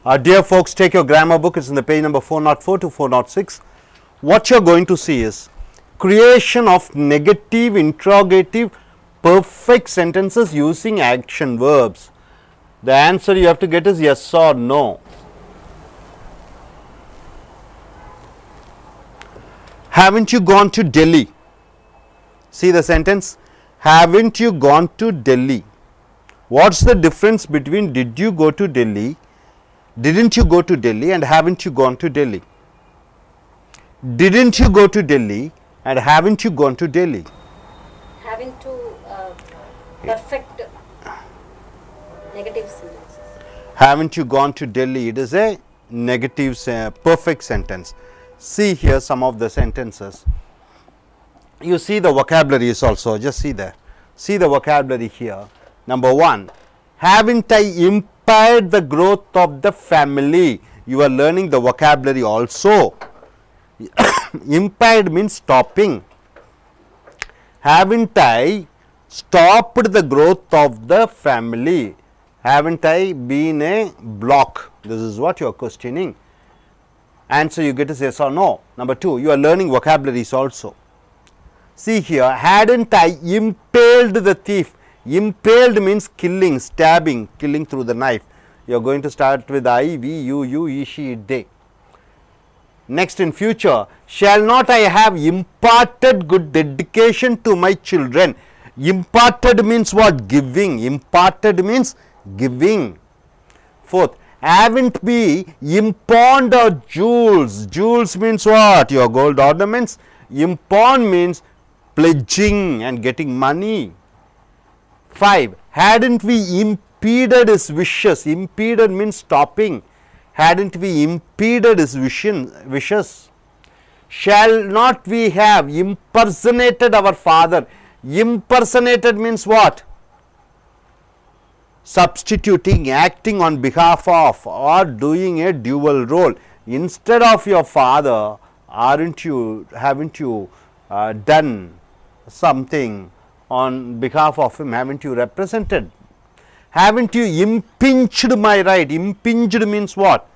Dear folks, take your grammar book. It's in the page number 404 to 406. What you're going to see is creation of negative, interrogative, perfect sentences using action verbs. The answer you have to get is yes or no. Haven't you gone to Delhi? See the sentence. Haven't you gone to Delhi? What's the difference between did you go to Delhi, didn't you go to Delhi, and haven't you gone to Delhi? Didn't you go to Delhi and haven't you gone to Delhi? Having to perfect negative sentences. Haven't you gone to Delhi? It is a negative perfect sentence. See here some of the sentences. You see the vocabularies also, just see there. See the vocabulary here. Number 1, haven't I impaired the growth of the family? You are learning the vocabulary also. Impaired means stopping. Haven't I stopped the growth of the family? Haven't I been a block? This is what you are questioning. Answer you get is yes or no. Number 2, you are learning vocabularies also. See here, hadn't I impaled the thief? Impaled means killing, stabbing, killing through the knife. You are going to start with I, we, you, he, she, it, they. Next, in future, shall not I have imparted good education to my children? Imparted means what? Giving. Imparted means giving. 4th, haven't we impawned our jewels? Jewels means what? Your gold ornaments. Impawn means pledging and getting money. 5, hadn't we impeded his wishes? Impeded means stopping. Hadn't we impeded his wishes? Shall not we have impersonated our father? Impersonated means what? Substituting, acting on behalf of, or doing a dual role. Instead of your father, haven't you done something on behalf of him? Haven't you represented? Haven't you impinged my right? Impinged means what?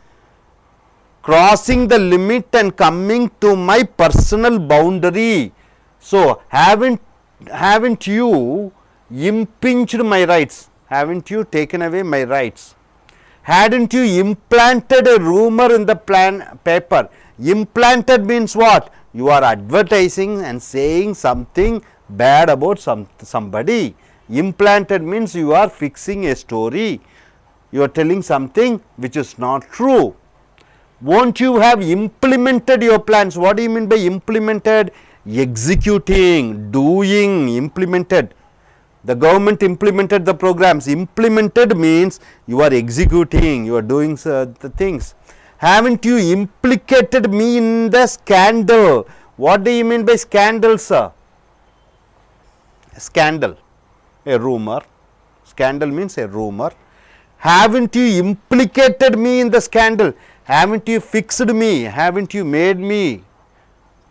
Crossing the limit and coming to my personal boundary. So, haven't you impinged my rights? Haven't you taken away my rights? Hadn't you implanted a rumor in the paper? Implanted means what? You are advertising and saying something bad about somebody. Implanted means you are fixing a story. You are telling something which is not true. Won't you have implemented your plans? What do you mean by implemented? Executing, doing, implemented. The government implemented the programs. Implemented means you are executing, you are doing the things. Haven't you implicated me in the scandal? What do you mean by scandal, sir? Scandal, a rumor. Scandal means a rumor. Haven't you implicated me in the scandal? Haven't you fixed me? Haven't you made me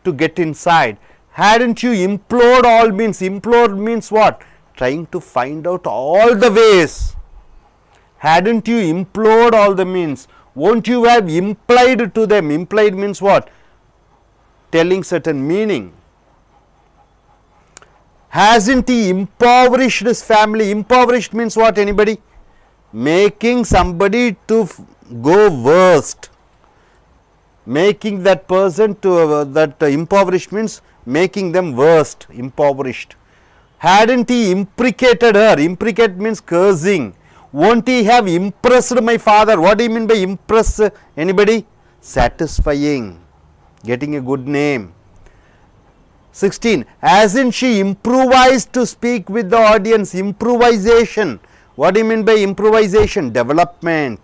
to get inside? Hadn't you implored all means? Implored means what? Trying to find out all the ways. Hadn't you implored all the means? Won't you have implied to them? Implied means what? Telling certain meaning. Hasn't he impoverished his family? Impoverished means what? Anybody? Making somebody to go worst. Making that person to impoverished means making them worst, impoverished. Hadn't he imprecated her? Imprecate means cursing. Won't he have impressed my father? What do you mean by impress? Anybody? Satisfying, getting a good name. 16. Hasn't she improvised to speak with the audience? Improvisation. What do you mean by improvisation? Development.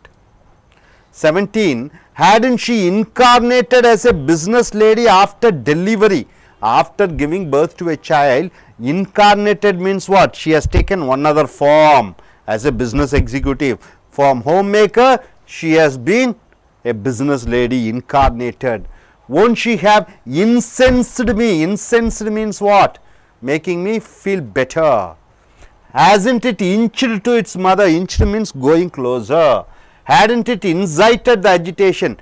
17. Hadn't she incarnated as a business lady after delivery? After giving birth to a child, incarnated means what? She has taken one other form as a business executive. From homemaker, she has been a business lady, incarnated. Won't she have incensed me? Incensed means what? Making me feel better. Hasn't it inched to its mother? Inched means going closer. Hadn't it incited the agitation?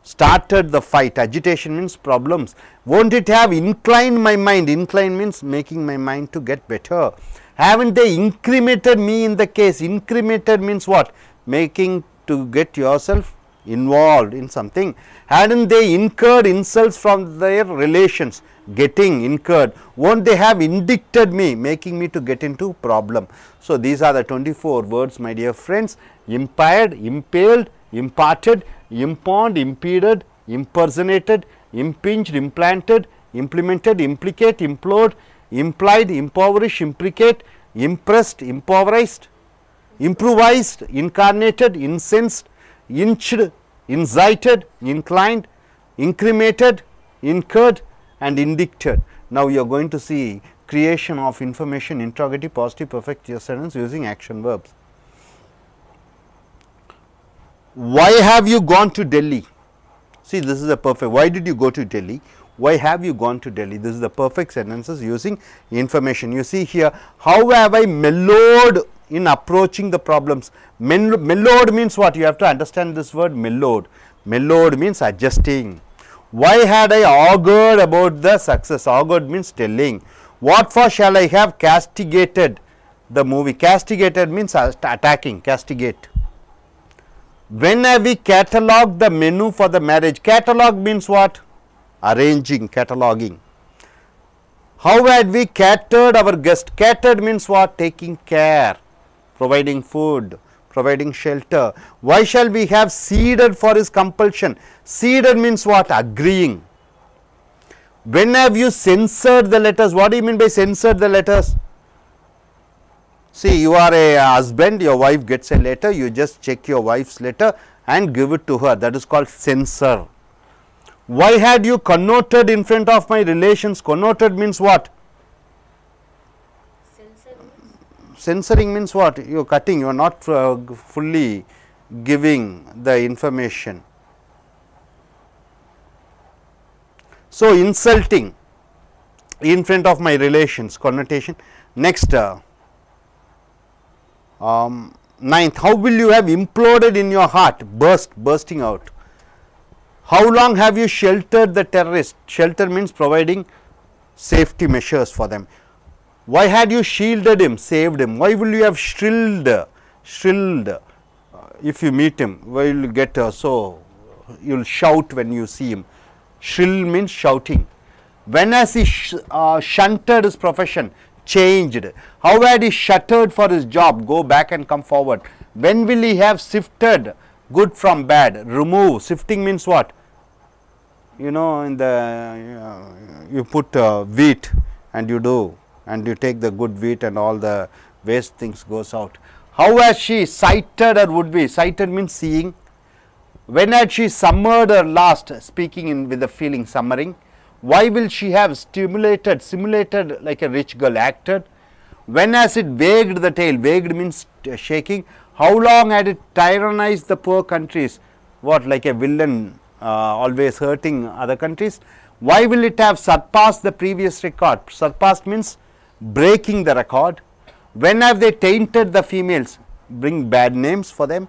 Started the fight. Agitation means problems. Won't it have inclined my mind? Incline means making my mind to get better. Haven't they incriminated me in the case? Incriminated means what? Making to get yourself involved in something. Hadn't they incurred insults from their relations? Getting incurred. Won't they have indicted me? Making me to get into problem. So, these are the 24 words, my dear friends. Impaired, impaled, imparted, impawned, impeded, impersonated, impinged, implanted, implemented, implicate, implored, implied, impoverish, imprecate, impressed, impoverished, improvised, incarnated, incensed, inched, incited, inclined, incriminated, incurred and indicted. Now, you are going to see creation of information, interrogative, positive, perfect sentence using action verbs. Why have you gone to Delhi? See, this is a perfect. Why did you go to Delhi? Why have you gone to Delhi? This is the perfect sentences using information. You see here, how have I mellowed in approaching the problems? Mellowed means what? You have to understand this word mellowed. Mellowed means adjusting. Why had I augured about the success? Augured means telling. What for shall I have castigated the movie? Castigated means attacking, castigate. When have we catalogued the menu for the marriage? Catalog means what? Arranging, cataloging. How had we catered our guest? Catered means what? Taking care, providing food, providing shelter. Why shall we have ceded for his compulsion? Ceded means what? Agreeing. When have you censored the letters? What do you mean by censored the letters? See, you are a husband, your wife gets a letter, you just check your wife's letter and give it to her. That is called censor. Why had you connoted in front of my relations? Connoted means what? Censoring means what? You are cutting, you are not fully giving the information. So, insulting in front of my relations, connotation. Next, ninth, how will you have imploded in your heart? Bursting out. How long have you sheltered the terrorist? Shelter means providing safety measures for them. Why had you shielded him, saved him? Why will you have shrilled, if you meet him? Why will you get so you will shout when you see him? Shrill means shouting. When has he shunted his profession? Changed. How had he shuttered for his job? Go back and come forward. When will he have sifted good from bad? Remove. Sifting means what? You know, in the you put wheat and you do, and you take the good wheat and all the waste things goes out. How has she sighted her would be? Sighted means seeing. When had she summered her last? Speaking in with the feeling, summering. Why will she have simulated like a rich girl, acted? When has it wagged the tail? Wagged means shaking. How long had it tyrannized the poor countries? What, like a villain always hurting other countries? Why will it have surpassed the previous record? Surpassed means breaking the record. When have they tainted the females? Bring bad names for them.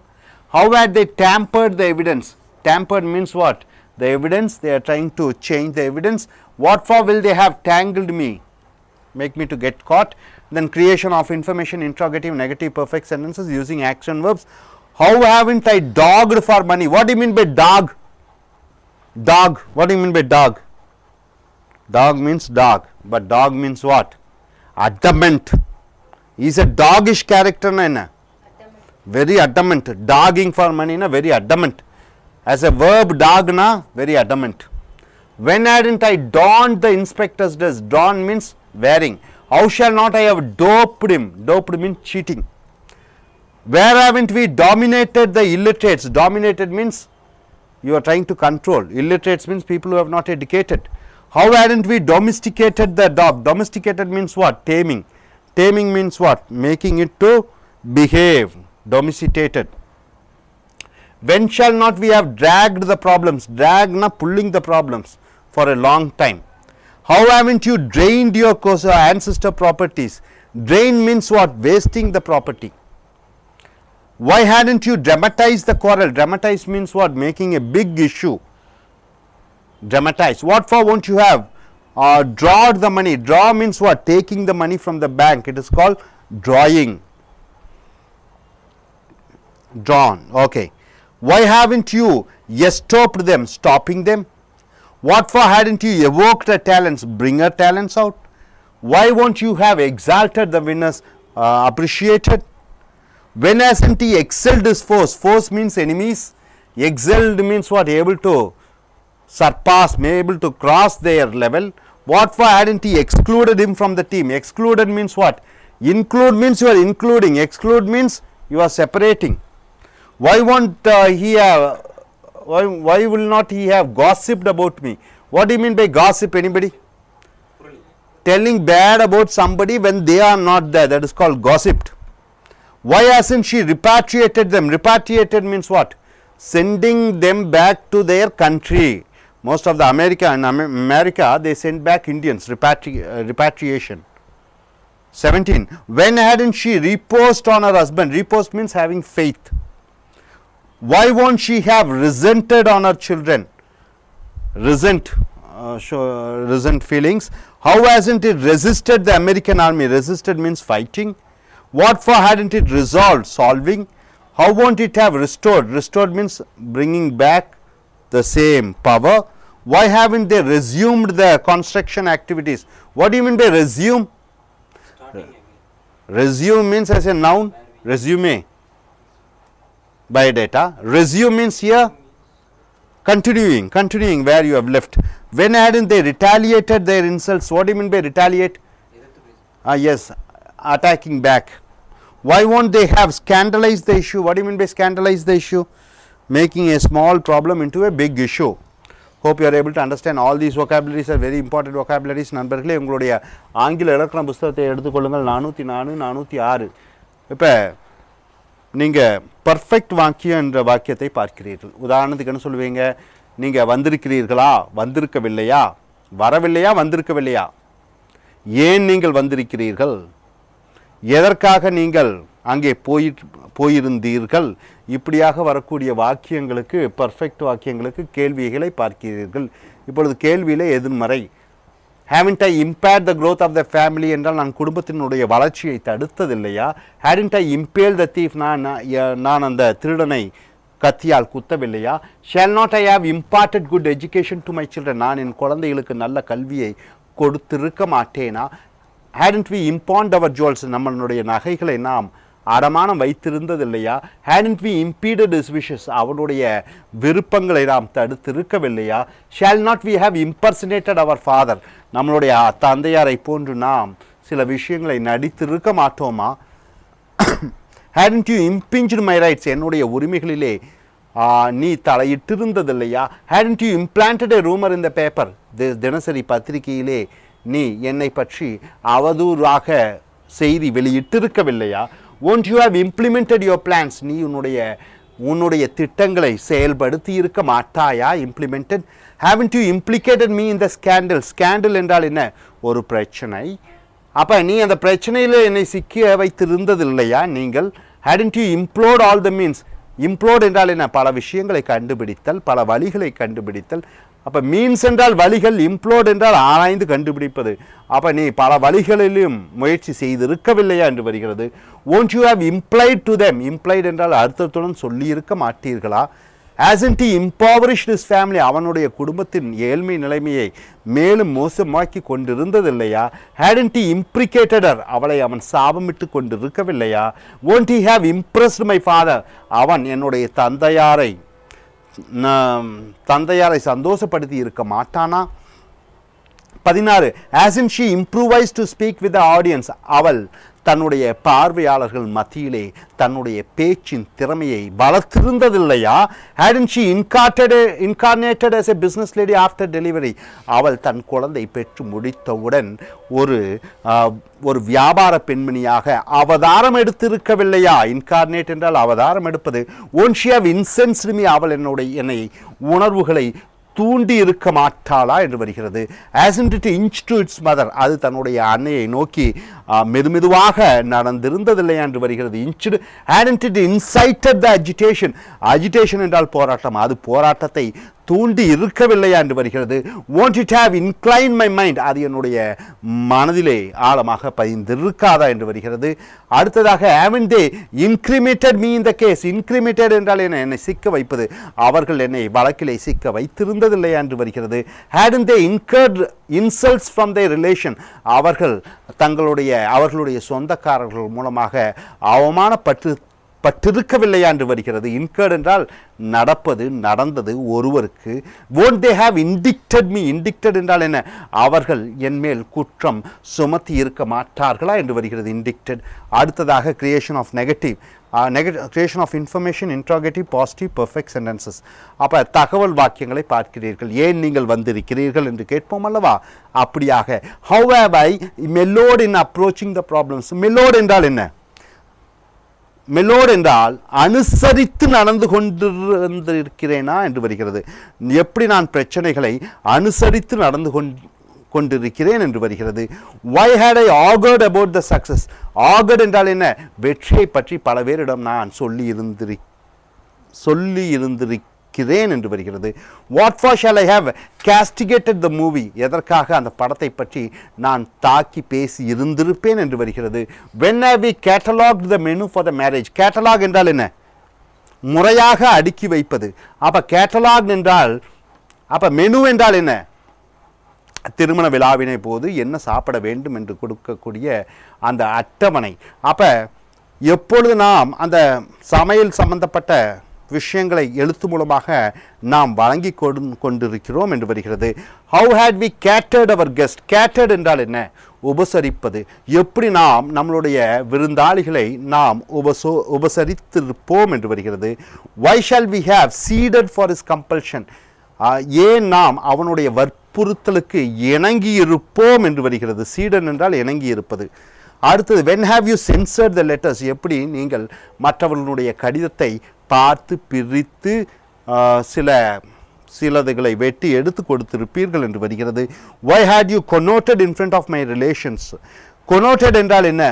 How had they tampered the evidence? Tampered means what? The evidence, they are trying to change the evidence. What for will they have tangled me? Make me to get caught. Then creation of information, interrogative, negative, perfect sentences using action verbs. How haven't I dogged for money? What do you mean by dog? Dog. What do you mean by dog? Dog means dog, but dog means what? Adamant. He is a doggish character, na? Very adamant. Dogging for money, na? Very adamant. As a verb, dog, na? Very adamant. When hadn't I donned the inspector's dress? Don means wearing. How shall not I have doped him? Doped means cheating. Where haven't we dominated the illiterates? Dominated means you are trying to control. Illiterates means people who have not educated. How hadn't we domesticated the dog? Domesticated means what? Taming. Taming means what? Making it to behave. Domesticated. When shall not we have dragged the problems? Drag, na, pulling the problems for a long time. How haven't you drained your ancestor properties? Drain means what? Wasting the property. Why hadn't you dramatized the quarrel? Dramatize means what? Making a big issue. Dramatize. What for won't you have drawed the money? Draw means what? Taking the money from the bank. It is called drawing. Drawn. Okay. Why haven't you estopped them? Stopping them. What for hadn't you evoked her talents? Bring her talents out. Why won't you have exalted the winners? Appreciated. When hasn't he excelled his foes? Foes means enemies. Excelled means what? Able to surpass, able to cross their level. What for hadn't he excluded him from the team? Excluded means what? Include means you are including. Exclude means you are separating. Why won't he have? Why will not he have gossiped about me? What do you mean by gossip? Anybody? Telling bad about somebody when they are not there. That is called gossiped. Why hasn't she repatriated them? Repatriated means what? Sending them back to their country. Most of the America they send back Indians. Repatriation. 17. When hadn't she reposed on her husband? Reposed means having faith. Why won't she have resented on her children? Resent feelings. How hasn't it resisted the American army? Resisted means fighting. What for hadn't it resolved? Solving. How won't it have restored? Restored means bringing back the same power. Why haven't they resumed the construction activities? What do you mean by resume? Resume means as a noun. Resume. Biodata. Resume means here continuing where you have left. When hadn't they retaliated their insults? What do you mean by retaliate? Yes, attacking back. Why won't they have scandalized the issue? What do you mean by scandalize the issue? Making a small problem into a big issue. Hope you are able to understand. All these vocabularies are very important vocabularies. நண்பர்களே உங்களுடைய ஆங்கில இலக்கண புத்தகத்தை எடுத்துக்கொள்ளுங்கள். 404 406. இப்போ நீங்கள் perfect வாக்கியம் என்ற வாக்கியத்தை பார்க்கிறீர்கள். உதாரணத்துக்கு என்ன சொல்லுவீங்க? நீங்கள் வந்திருக்கிறீர்களா, வந்திருக்கவில்லையா, வரவில்லையா, வந்திருக்கவில்லையா, ஏன் நீங்கள் வந்திருக்கிறீர்கள், எதற்காக நீங்கள் அங்கே போயிருந்தீர்கள், இப்படியாக வரக்கூடிய வாக்கியங்களுக்கு பர்ஃபெக்ட் வாக்கியங்களுக்கு கேள்விகளை பார்க்கிறீர்கள். இப்பொழுது கேள்வியில் எதிர்மறை. haven't I impaired the growth of the family என்றால் நான் குடும்பத்தினுடைய வளர்ச்சியை தடுத்ததில்லையா? hadn't I impaled the thief, நான் அந்த திருடனை கத்தியால் குத்தவில்லையா? shall not I have imparted good education to my children, நான் என் குழந்தைகளுக்கு நல்ல கல்வியை கொடுத்திருக்க மாட்டேனா? hadn't we impawned our jewels, நம்மளுடைய நகைகளை நாம் அடமானம் வைத்திருந்ததில்லையா? hadn't we impeded his wishes, அவனுடைய விருப்பங்களை நாம் தடுத்திருக்கவில்லையா? shall not we have impersonated our father, நம்மளுடைய தந்தையாரை போன்று நாம் சில விஷயங்களை நடித்திருக்க மாட்டோமா? hadn't you impinged my rights, என்னுடைய உரிமைகளிலே நீ தலையிட்டிருந்ததில்லையா? hadn't you implanted a rumor in the paper, தினசரி பத்திரிகையிலே நீ என்னை பற்றி அவதூறாக செய்தி வெளியிட்டிருக்கவில்லையா? won't you have implemented your plans, நீ உன்னுடைய திட்டங்களை செயல்படுத்தி இருக்க மாட்டாயா? implemented. haven't you implicated me in the scandal, scandal என்றால் என்ன? ஒரு பிரச்சனை. அப்போ நீ அந்த பிரச்சனையில் என்னை சிக்கிய வைத்திருந்ததில்லையா நீங்கள்? hadn't you implored all the means, implode என்றால் என்ன? பல விஷயங்களை கண்டுபிடித்தல், பல வழிகளை கண்டுபிடித்தல். அப்போ மீன்ஸ் என்றால் வழிகள், இம்ப்ளோட் என்றால் ஆராய்ந்து கண்டுபிடிப்பது. அப்போ நீ பல வழிகளிலும் முயற்சி செய்திருக்கவில்லையா என்று வருகிறது. won't you have implied to them, implied என்றால் அர்த்தத்துடன் சொல்லியிருக்க மாட்டீர்களா? hasn't he impoverished his family, அவனுடைய குடும்பத்தின் ஏழ்மை நிலைமையை மேலும் மோசமாக்கி கொண்டிருந்ததில்லையா? hadn't he imprecated her, அவளை அவன் சாபமிட்டு கொண்டிருக்கவில்லையா? won't he have impressed my father, அவன் என்னுடைய தந்தையாரை சந்தோஷப்படுத்தி இருக்க மாட்டானா? 16. hasn't she improvised to speak with the audience, அவள் தன்னுடைய பார்வையாளர்கள் மத்தியிலே தன்னுடைய பேச்சின் திறமையை வளர்த்திருந்ததில்லையா? hadn't she incarnated as a business lady after delivery, அவள் தன் குழந்தை பெற்று முடித்தவுடன் ஒரு வியாபார பெண்மணியாக அவதாரம் எடுத்திருக்கவில்லையா? incarnate என்றால் அவதாரம் எடுப்பது. won't she have incensed me, அவள் என்னை உணர்வுகளை தூண்டி இருக்க மாட்டாளா என்று வருகிறது. hasn't it inched to its mother, அது தன்னுடைய அன்னையை நோக்கி மெதுமெதுவாக நடந்திருந்ததில்லையா என்று வருகிறது. inched, hadn't it incited the agitation, agitation என்றால் போராட்டம், அது போராட்டத்தை தூண்டி இருக்கவில்லையா என்று வருகிறது. won't it have inclined my mind, அது என்னுடைய மனதிலே ஆழமாக பதிந்திருக்காதா என்று வருகிறது. அடுத்ததாக haven't they incriminated me in the case, incriminated என்றால் என்ன, என்னை சிக்க வைப்பது, அவர்கள் என்னை வழக்கிலே சிக்க வைத்திருந்ததில்லையா என்று வருகிறது. hadn't they incurred insults from their relation, அவர்களுடைய சொந்தக்காரர்கள் மூலமாக அவமானப்பட்டிருக்கவில்லையா என்று வருகிறது. incurred என்றால் நடந்தது ஒருவருக்கு. won't they have indicted me, indicted என்றால் என்ன, அவர்கள் என் மேல் குற்றம் சுமத்தி இருக்க மாட்டார்களா என்று வருகிறது. indicted. அடுத்ததாக creation of negative, creation of information, interrogative, positive, perfect sentences. அப்ப தகவல் வாக்கியங்களை பார்க்கிறீர்கள், ஏன் நீங்கள் வந்திருக்கிறீர்கள் என்று கேட்போம் அல்லவா. அப்படியாக how have I mellowed in approaching the problems, mellowed என்றால் என்ன, மெலோட் என்றால் அனுசரித்து நடந்து கொண்டிருக்கிறேனா என்று வருகிறது. எப்படி நான் பிரச்சனைகளை அனுசரித்து நடந்து கொண்டிருக்கிறேன் என்று வருகிறது. why had I augured about the success, augured என்றால் என்ன, வெற்றியை பற்றி பல பேரிடம் நான் சொல்லி இருந்திருக்கிறேன் என்று வருகிறது. what for shall I have castigated the movie, எதற்காக அந்த படத்தை பற்றி நான் தாக்கி பேசி இருந்திருப்பேன் என்று வருகிறது. when have we catalogued the menu for the marriage, catalog என்றால் என்ன, முறையாக அடுக்கி வைப்பது. அப்ப catalog என்றால், அப்ப மெனு என்றால் என்ன, திருமண விழாவினை போது என்ன சாப்பிட வேண்டும் என்று கொடுக்கக்கூடிய அந்த அட்டவணை. அப்ப எப்பொழுது நாம் அந்த சமையல் சம்பந்தப்பட்ட விஷயங்களை எழுத்து மூலமாக நாம் வழங்கி கொண்டிருக்கிறோம் என்று வருகிறது. how had we catered our guest, catered என்றால் என்ன, உபசரிப்பது. எப்படி நாம் நம்மளுடைய விருந்தாளிகளை நாம் உபசரித்திருப்போம் என்று வருகிறது. why shall we have ceded for his compulsion, ஏன் நாம் அவனுடைய வற்புறுத்தலுக்கு இணங்கி இருப்போம் என்று வருகிறது. ceded என்றால் இணங்கி இருப்பது. அடுத்தது when have you censored the letters, எப்படி நீங்கள் மற்றவர்களுடைய கடிதத்தை பார்த்து பிரித்து சிலதுகளை வெட்டி எடுத்து கொடுத்திருப்பீர்கள் என்று வருகிறது. why had you connoted in front of my relations, connoted என்றால் என்ன,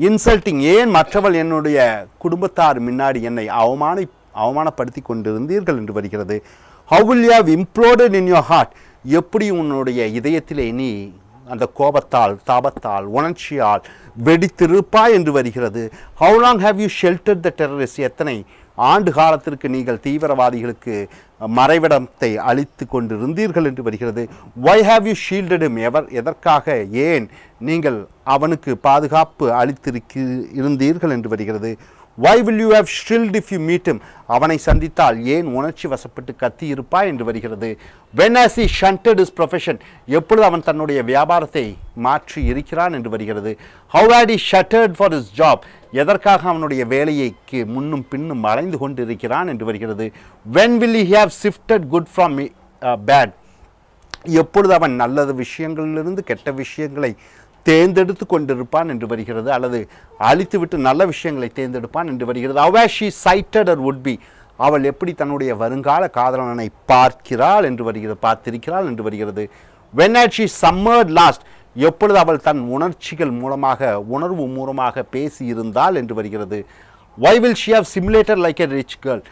இன்சல்ட்டிங், ஏன் மற்றவள் என்னுடைய குடும்பத்தார் முன்னாடி என்னை அவமானப்படுத்தி கொண்டிருந்தீர்கள் என்று வருகிறது. how will you have imploded in your heart, எப்படி உன்னுடைய இதயத்திலே நீ அந்த கோபத்தால், தாபத்தால், உணர்ச்சியால் வெடித்திருப்பாய் என்று வருகிறது. how long have you sheltered the terrorists, எத்தனை ஆண்டு காலத்திற்கு நீங்கள் தீவிரவாதிகளுக்கு மறைவிடத்தை அளித்து கொண்டிருந்தீர்கள் என்று வருகிறது. why have you shielded him, எதற்காக, ஏன் நீங்கள் அவனுக்கு பாதுகாப்பு இருந்தீர்கள் என்று வருகிறது. why will you have shrilled if you meet him, அவனை சந்தித்தால் ஏன் உணர்ச்சி வசப்பட்டு கத்தி இருப்பாய் என்று வருகிறது. when has he shunted his profession, எப்பொழுது அவன் தன்னுடைய வியாபாரத்தை மாற்றி இருக்கிறான் என்று வருகிறது. how had he shuttered for his job, எதற்காக அவனுடைய வேலைக்கு முன்னும் பின்னும் மறைந்து கொண்டிருக்கிறான் என்று வருகிறது. when will he have sifted good from bad, எப்பொழுது அவன் நல்ல விஷயங்களிலிருந்து கெட்ட விஷயங்களை தேர்ந்தெடுத்து கொண்டிருப்பான் என்று வருகிறது, அல்லது அழித்துவிட்டு நல்ல விஷயங்களை தேர்ந்தெடுப்பான் என்று வருகிறது. how has she sighted her would be, அவள் எப்படி தன்னுடைய வருங்கால காதலனை பார்த்திருக்கிறாள் என்று வருகிறது. when had she summered last, எப்பொழுது அவள் தன் உணர்வு மூலமாக பேசி இருந்தாள் என்று வருகிறது. why will she have simulated like a rich girl,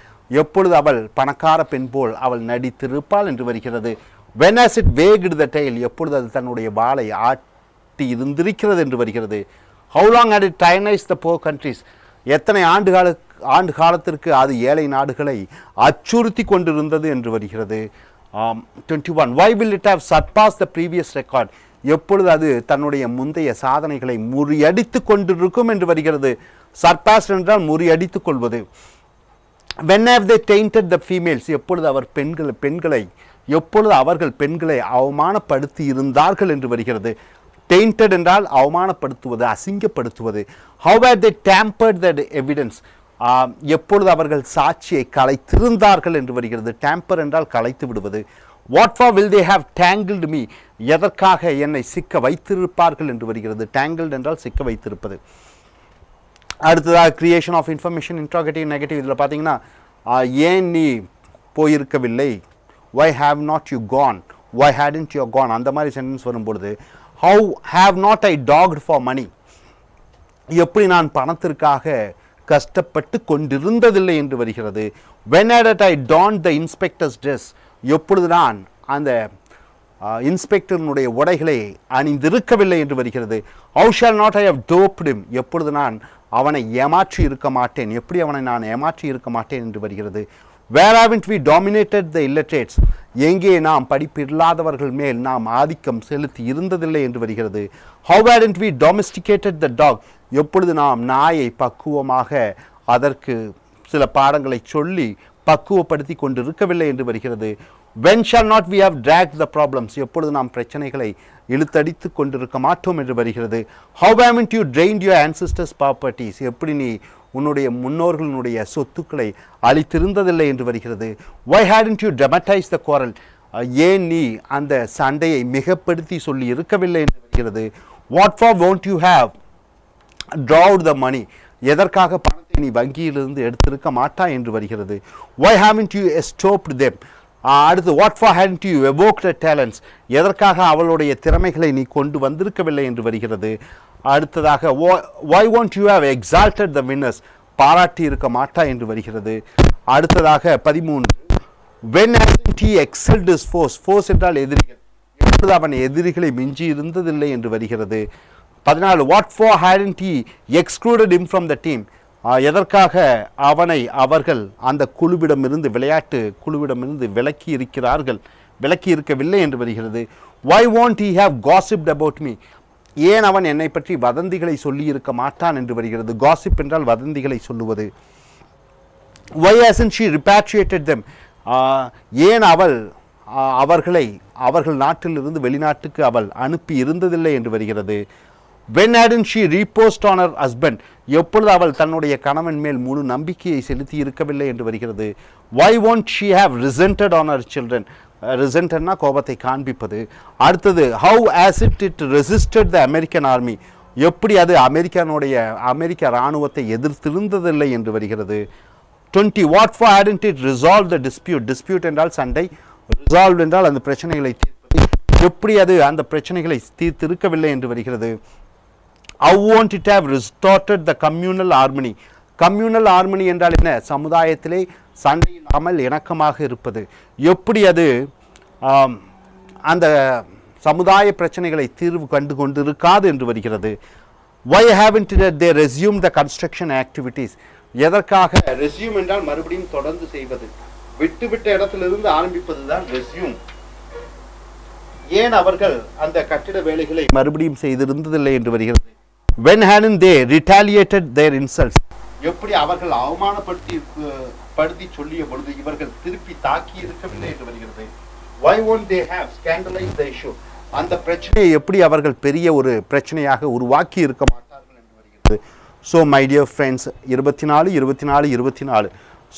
எப்பொழுது அவள் பணக்கார பெண் போல் அவள் நடித்திருப்பாள் என்று வருகிறது. when has it wagged the tail, எப்பொழுது அது தன்னுடைய வாளை ஆட்டி இருந்திருக்கிறது என்று வருகிறது. how long had it tyrannized the poor countries, எத்தனை ஆண்டு காலத்திற்கு அது ஏழை நாடுகளை அச்சுறுத்தி கொண்டிருந்தது என்று வருகிறது. 21 why will it have surpassed the previous record, எப்பொழுது அது தன்னுடைய முந்தைய சாதனைகளை முறியடித்து கொண்டிருக்கும் என்று வருகிறது. surpassed என்றால் முறியடித்துக் கொள்வது. when have they tainted the females, எப்பொழுது அவர்கள் பெண்களை அவமானப்படுத்தி இருந்தார்கள் என்று வருகிறது. tainted என்றால் அவமானப்படுத்துவது, அசிங்கப்படுத்துவது. how had they tampered the evidence, எப்பொழுது அவர்கள் சாட்சியை கலைத்திருந்தார்கள் என்று வருகிறது. tamper என்றால் கலைத்து விடுவது. what for will they have tangled me, எதற்காக என்னை சிக்க வைத்திருப்பார்கள் என்று வருகிறது. tangled என்றால் சிக்க வைத்திருப்பது. அடுத்ததாக creation of information, interrogative, negative. இதில் பார்த்தீங்கன்னா ஏன் நீ போயிருக்கவில்லை, why have not you gone, why hadn't you gone, அந்த மாதிரி சென்டென்ஸ் வரும்பொழுது how have not I dogged for money, எப்படி நான் பணத்திற்காக கஷ்டப்பட்டு கொண்டிருந்ததில்லை என்று வருகிறது. when had I donned the inspector's dress, எப்பொழுது நான் அந்த இன்ஸ்பெக்டருடைய உடைகளை அணிந்திருக்கவில்லை என்று வருகிறது. how shall not I have doped him, எப்பொழுது நான் அவனை ஏமாற்றி இருக்க மாட்டேன், எப்படி அவனை நான் ஏமாற்றி இருக்க மாட்டேன் என்று வருகிறது. where haven't we dominated the illiterates, எங்கே நாம் படிப்பில்லாதவர்கள் மேல் நாம் ஆதிக்கம் செலுத்தி இருந்ததில்லை என்று வருகிறது. how hadn't we domesticated the dog, எப்பொழுது நாம் நாயை பக்குவமாக அதற்கு சில பாடங்களை சொல்லி பக்குவப்படுத்தி கொண்டிருக்கவில்லை என்று வருகிறது. when shall not we have dragged the problems, எப்பொழுது நாம் பிரச்சனைகளை இழுத்தடித்து கொண்டிருக்க மாட்டோம் என்று வருகிறது. how haven't you drained your ancestors properties, எப்படி நீ உன்னுடைய முன்னோர்களுடைய சொத்துக்களை அளித்திருந்ததில்லை என்று வருகிறது. why hadn't you dramatized the quarrel, ஏன் நீ அந்த சண்டையை மிகப்படுத்தி சொல்லி இருக்கவில்லை என்று வருகிறது. what for won't you have drawed the money, எதற்காக பணத்தை நீ வங்கியிலிருந்து எடுத்திருக்க மாட்டாய் என்று வருகிறது. why haven't you estopped them, அடுத்து what for hadn't you evoked the talents, எதற்காக அவளுடைய திறமைகளை நீ கொண்டு வந்திருக்கவில்லை என்று வருகிறது. அடுத்ததாக why won't you have exalted the winners, பாராட்டி இருக்க மாட்டாய் என்று வருகிறது. அடுத்ததாக 13 when hasn't he excelled his foes, foes என்றால் எதிரிகள், எப்பொழுது அவன் எதிரிகளை மிஞ்சி இருந்ததில்லை என்று வருகிறது. 14 what for hadn't he excluded him from the team, எதற்காக அவனை அவர்கள் அந்த குழுவிடமிருந்து விளையாட்டு குழுவிடமிருந்து விலக்கி இருக்கவில்லை என்று வருகிறது. why won't he have gossiped about me, ஏன் அவன் என்னை பற்றி வதந்திகளை சொல்லி இருக்க மாட்டான் என்று வருகிறது. gossip என்றால் வதந்திகளை சொல்லுவது. why hasn't she repatriated them, ஏன் அவர்களை அவர்கள் நாட்டிலிருந்து வெளிநாட்டுக்கு அவள் அனுப்பி இருந்ததில்லை என்று வருகிறது. when hadn't she reposed on her husband, எப்பொழுது அவள் தன்னுடைய கணவன் மேல் முழு நம்பிக்கையை செலுத்தி இருக்கவில்லை என்று வருகிறது. why won't she have resented on her children, resentedனா கோபத்தை காண்பிப்பது. அடுத்தது how has it resisted the American army, எப்படி அது அமெரிக்க இராணுவத்தை எதிர்த்திருந்ததில்லை என்று வருகிறது. 20 what for hadn't it resolved the dispute என்றால் சண்டை, resolved என்றால் அந்த பிரச்சனைகளை தீர்ப்பது, எப்படி அது அந்த பிரச்சனைகளை தீர்த்திருக்கவில்லை என்று வருகிறது. how won't it have restored the communal harmony, communal harmony என்றால் என்ன, சமுதாயத்திலே சண்டை இல்லாமல் இணக்கமாக இருப்பது, எப்படி அது அந்த சமுதாய பிரச்சனைகளை தீர்வு கண்டு கொண்டிருக்காது என்று வருகிறது. why haven't they resumed the construction activities, எதற்காக resume என்றால் மறுபடியும் தொடர்ந்து செய்வது, விட்டுவிட்ட இடத்திலிருந்து ஆரம்பிப்பது தான் resume, ஏன் அவர்கள் அந்த கட்டிட வேலைகளை மறுபடியும் செய்திருந்ததில்லை என்று வருகிறது. when hadn't they retaliated their insults, எப்படி அவர்கள் அவமானப்படுத்தி சொல்லிய பொழுது இவர்கள் திருப்பி தாக்கி இருக்கவில்லை என்று வருகிறது. why won't they have scandalized the issue, அந்த பிரச்சனையை எப்படி அவர்கள் பெரிய ஒரு பிரச்சனையாக உருவாக்கி இருக்க மாட்டார்கள் என்று வருகிறது. so my dear friends 24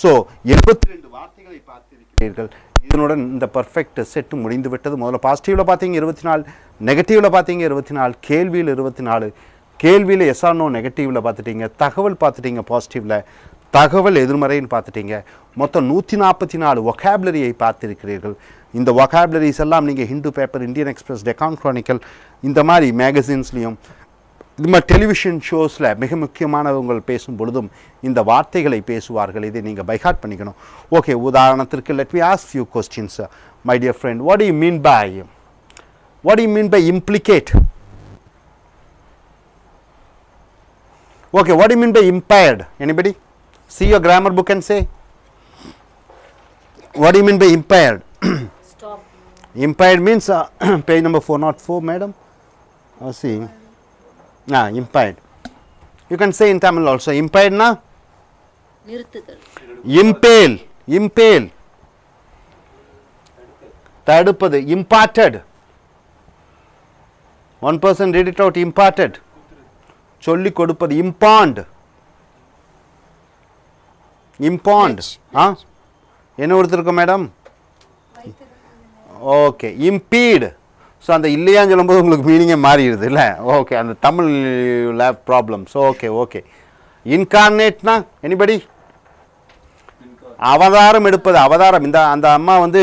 so 72 வார்த்தைகளை பார்த்திருக்கிறீர்கள். இதனுடன் இந்த பர்ஃபெக்ட் செட் முடிந்து விட்டது. முதல்ல பாசிட்டிவ்ல பார்த்தீங்க 24, நெகட்டிவ்ல பார்த்தீங்க 24, கேள்வியில் 24, கேள்வியில் எஸ் ஆர் நோ நெகட்டிவில் பார்த்துட்டீங்க, தகவல் பார்த்துட்டீங்க பாசிட்டிவில், தகவல் எதிர்மறைன்னு பார்த்துட்டீங்க. மொத்தம் 144 வொக்காபுலரியை பார்த்திருக்கிறீர்கள். இந்த வொக்காபுலரிஸ் எல்லாம் நீங்கள் Hindu paper, Indian express, Deccan chronicle இந்த மாதிரி மேகசின்ஸ்லையும் இது மாதிரி டெலிவிஷன் ஷோஸில் மிக முக்கியமானவங்கள் பேசும் பொழுதும் இந்த வார்த்தைகளை பேசுவார்கள். இதை நீங்கள் பைஹார்ட் பண்ணிக்கணும். ஓகே, உதாரணத்திற்கு let me ask few questions my dear friend. What do you mean by implicate? Okay, what do you mean by impaired? Anybody? See your grammar book and say. What do you mean by impaired? Stop. Impaired means page number 404, madam. See. Impaired. You can say in Tamil also. Impaired na? Impale. Tadupadu. Imparted. One person read it out. Imparted. சொல்லி கொடுப்பது. இம்பாண்ட் என்ன ஒருத்தருக்கு madam? Okay, இம்பீடு. So அந்த இல்லையான்னு சொல்லும்போது உங்களுக்கு மீனிங்கே மாறிடுது இல்லை? ஓகே, அந்த தமிழ் லேப் ப்ராப்ளம்ஸ். ஓகே. இன்கார்னேட்னா எனிபடி? அவதாரம் எடுப்பது அவதாரம் இந்த அந்த அம்மா வந்து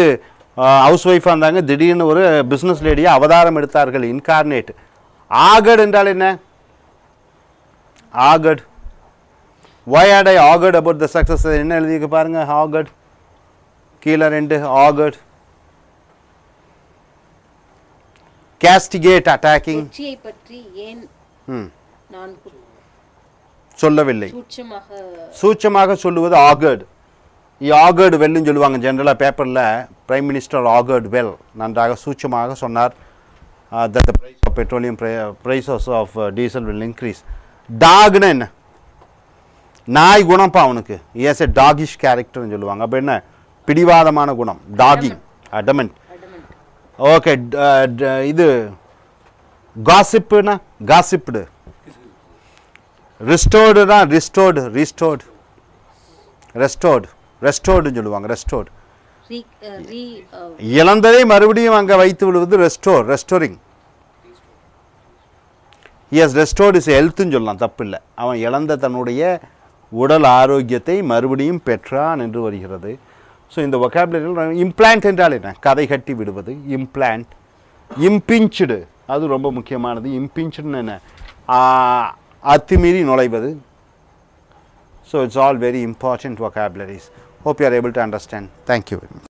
ஹவுஸ் ஒய்ஃபாக இருந்தாங்க திடீர்னு ஒரு பிஸ்னஸ் லேடியாக அவதாரம் எடுத்தார்கள் இன்கார்னேட் ஆகட் என்றால் என்ன ஆகட் why had I augured about the success என்ன எழுதிக்க பாருங்க augured கீழே ரெண்டு augured castigate attacking வெற்றியை பற்றி ஏன் நான் சொல்லவில்லை சூட்சமாக சொல்லுவது augured augured well ன்னு சொல்லுவாங்க ஜெனரலா பேப்பர்ல பிரைம் மினிஸ்டர் augured well நன்றாக சூட்சமாக சொன்னார் that the price of petroleum prices of diesel will increase dog னா என்ன நாய் குணம்ப்பா அவனுக்கு yes a doggish character ன்னு சொல்லுவாங்க அப்ப என்ன பிடிவாதமான குணம் dogging adamant ஓகே இது gossip னா gossiped restored னா restored ன்னு சொல்லுவாங்க restored இழந்ததை மறுபடியும் அங்க வைத்து விடுவது restoring he has restored his health ன்னு சொல்லலாம் தப்பு இல்லை அவன் இழந்த தன்னுடைய உடல் ஆரோக்கியத்தை மறுபடியும் பெற்றான் என்று வருகிறது ஸோ இந்த vocabulary implant என்றால் என்ன கதை கட்டி விடுவது implant impinged அது ரொம்ப முக்கியமானது impinged என்ன அத்துமீறி நுழைவது so it's all very important vocabularies hope you are able to understand thank you very much